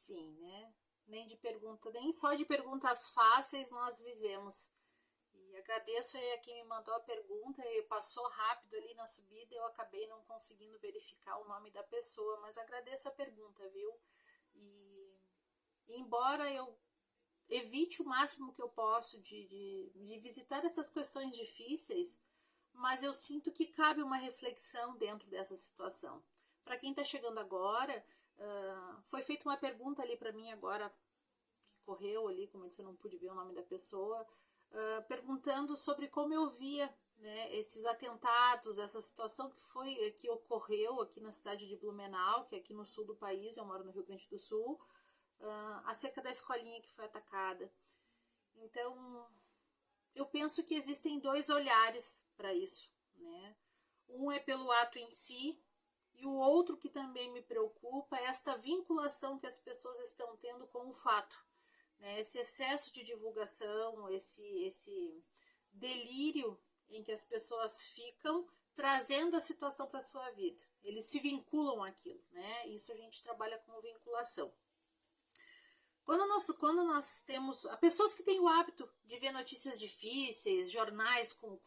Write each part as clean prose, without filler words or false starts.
Sim, né? Nem só de perguntas fáceis nós vivemos. E agradeço aí a quem me mandou a pergunta, e passou rápido ali na subida, eu acabei não conseguindo verificar o nome da pessoa, mas agradeço a pergunta, viu? E embora eu evite o máximo que eu posso de visitar essas questões difíceis, mas eu sinto que cabe uma reflexão dentro dessa situação. Para quem está chegando agora, foi feita uma pergunta ali para mim agora, que correu ali, como eu disse, eu não pude ver o nome da pessoa, perguntando sobre como eu via, né, esses atentados, essa situação que ocorreu aqui na cidade de Blumenau, que é aqui no sul do país, eu moro no Rio Grande do Sul, acerca da escolinha que foi atacada. Então, eu penso que existem dois olhares para isso, né? Um é pelo ato em si, e o outro que também me preocupa é esta vinculação que as pessoas estão tendo com o fato, né? Esse excesso de divulgação, esse delírio em que as pessoas ficam trazendo a situação para a sua vida. Eles se vinculam àquilo, né? Isso a gente trabalha com vinculação. Quando nós temos pessoas que têm o hábito de ver notícias difíceis, jornais com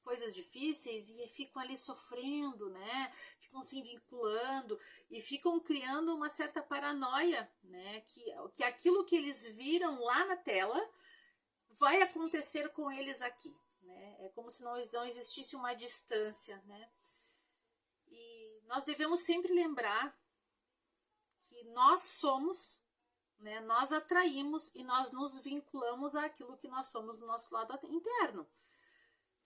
coisas difíceis e ficam ali sofrendo, né? Ficam se vinculando e ficam criando uma certa paranoia, né? Que aquilo que eles viram lá na tela vai acontecer com eles aqui, né? É como se não existisse uma distância, né? E nós devemos sempre lembrar que nós somos, né? Nós atraímos e nós nos vinculamos àquilo que nós somos no nosso lado interno.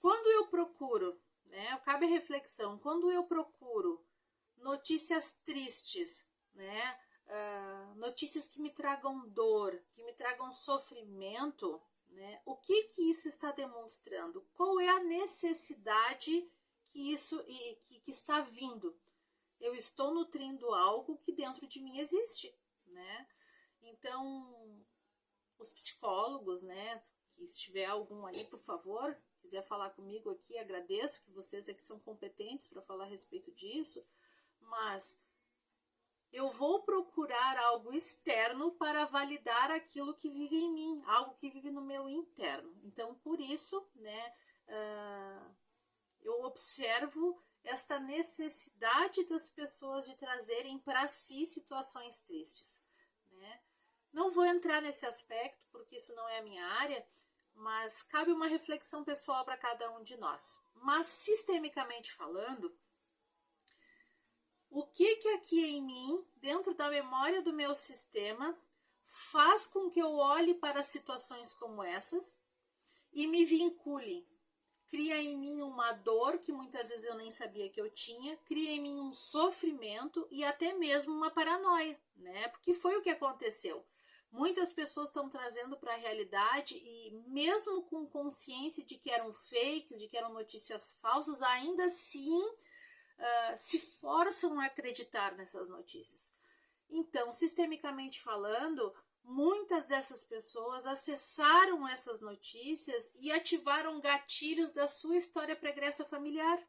Quando eu procuro, né, cabe a reflexão, quando eu procuro notícias tristes, né, notícias que me tragam dor, que me tragam sofrimento, né, o que isso está demonstrando? Qual é a necessidade que isso que está vindo? Eu estou nutrindo algo que dentro de mim existe, né? Então, os psicólogos, né, que estiver algum aí, por favor, quiser falar comigo aqui, agradeço, que vocês é que são competentes para falar a respeito disso, mas eu vou procurar algo externo para validar aquilo que vive em mim, algo que vive no meu interno. Então, por isso, né, eu observo esta necessidade das pessoas de trazerem para si situações tristes, né? Não vou entrar nesse aspecto, porque isso não é a minha área, mas cabe uma reflexão pessoal para cada um de nós. Mas, sistemicamente falando, o que aqui em mim, dentro da memória do meu sistema, faz com que eu olhe para situações como essas e me vincule? Cria em mim uma dor que muitas vezes eu nem sabia que eu tinha, cria em mim um sofrimento e até mesmo uma paranoia, né? Porque foi o que aconteceu. Muitas pessoas estão trazendo para a realidade e mesmo com consciência de que eram fakes, de que eram notícias falsas, ainda assim se forçam a acreditar nessas notícias. Então, sistemicamente falando, muitas dessas pessoas acessaram essas notícias e ativaram gatilhos da sua história pregressa familiar.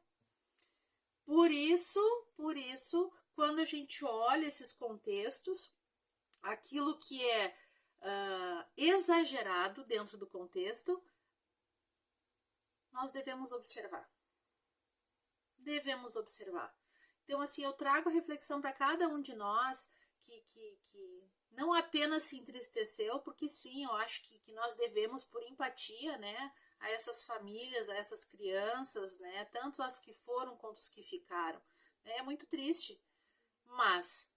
Por isso, quando a gente olha esses contextos, aquilo que é exagerado dentro do contexto, nós devemos observar. Devemos observar. Então, assim, eu trago a reflexão para cada um de nós que não apenas se entristeceu, porque sim, eu acho que nós devemos, por empatia, né, a essas famílias, a essas crianças, né, tanto as que foram quanto os que ficaram. É muito triste, mas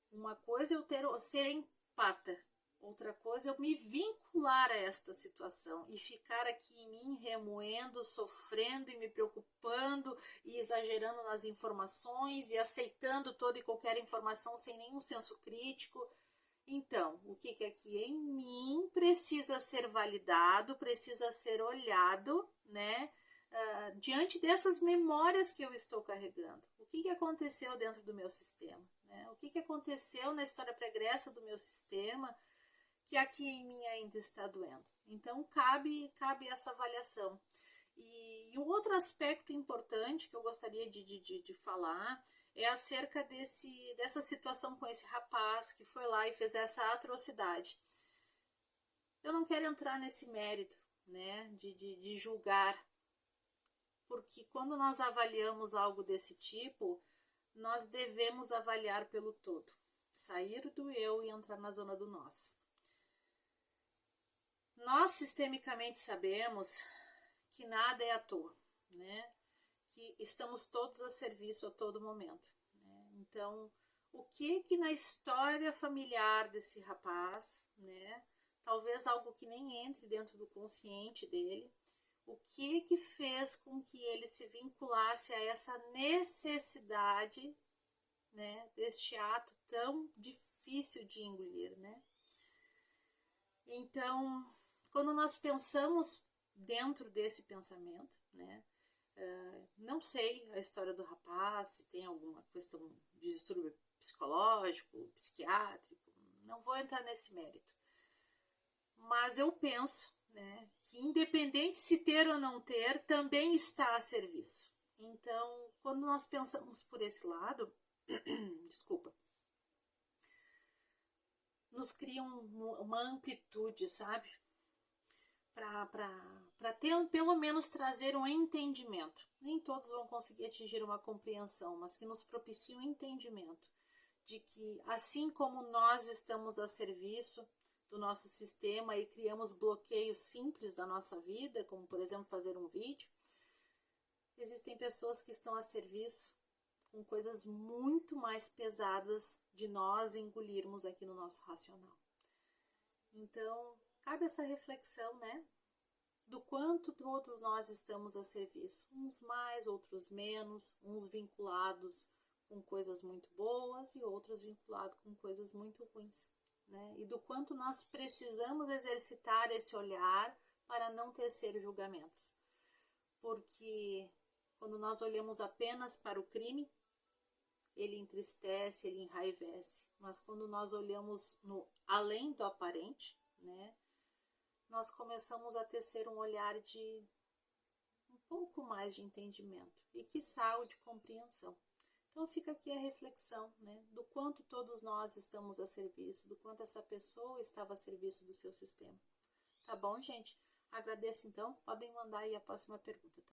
uma coisa é eu ser empata, outra coisa é eu me vincular a esta situação e ficar aqui em mim remoendo, sofrendo e me preocupando e exagerando nas informações e aceitando toda e qualquer informação sem nenhum senso crítico. Então, o que aqui em mim precisa ser validado, precisa ser olhado, né? Diante dessas memórias que eu estou carregando. O que aconteceu dentro do meu sistema? Né? O que aconteceu na história pregressa do meu sistema que aqui em mim ainda está doendo? Então, cabe essa avaliação. E um outro aspecto importante que eu gostaria de falar é acerca dessa situação com esse rapaz que foi lá e fez essa atrocidade. Eu não quero entrar nesse mérito, né, de julgar, porque quando nós avaliamos algo desse tipo, nós devemos avaliar pelo todo, sair do eu e entrar na zona do nós. Nós sistemicamente sabemos que nada é à toa, né? Que estamos todos a serviço a todo momento, né? Então, o que na história familiar desse rapaz, né? Talvez algo que nem entre dentro do consciente dele, o que fez com que ele se vinculasse a essa necessidade, né? Deste ato tão difícil de engolir, né? Então, quando nós pensamos dentro desse pensamento, né? Não sei a história do rapaz, se tem alguma questão de distúrbio psicológico, psiquiátrico, não vou entrar nesse mérito. Mas eu penso, né, que independente se ter ou não ter, também está a serviço. Então, quando nós pensamos por esse lado, desculpa, nos cria uma amplitude, sabe? Para ter, pelo menos trazer um entendimento. Nem todos vão conseguir atingir uma compreensão, mas que nos propicie um entendimento de que, assim como nós estamos a serviço do nosso sistema e criamos bloqueios simples da nossa vida, como por exemplo fazer um vídeo, existem pessoas que estão a serviço com coisas muito mais pesadas de nós engolirmos aqui no nosso racional. Então, cabe essa reflexão, né? Do quanto todos nós estamos a serviço, uns mais, outros menos, uns vinculados com coisas muito boas e outros vinculados com coisas muito ruins, né? E do quanto nós precisamos exercitar esse olhar para não tecer julgamentos, porque quando nós olhamos apenas para o crime, ele entristece, ele enraivece, mas quando nós olhamos no além do aparente, né? Nós começamos a tecer um olhar de um pouco mais de entendimento e quiçá o de compreensão. Então fica aqui a reflexão, né, do quanto todos nós estamos a serviço, do quanto essa pessoa estava a serviço do seu sistema. Tá bom, gente? Agradeço então, podem mandar aí a próxima pergunta. Tá?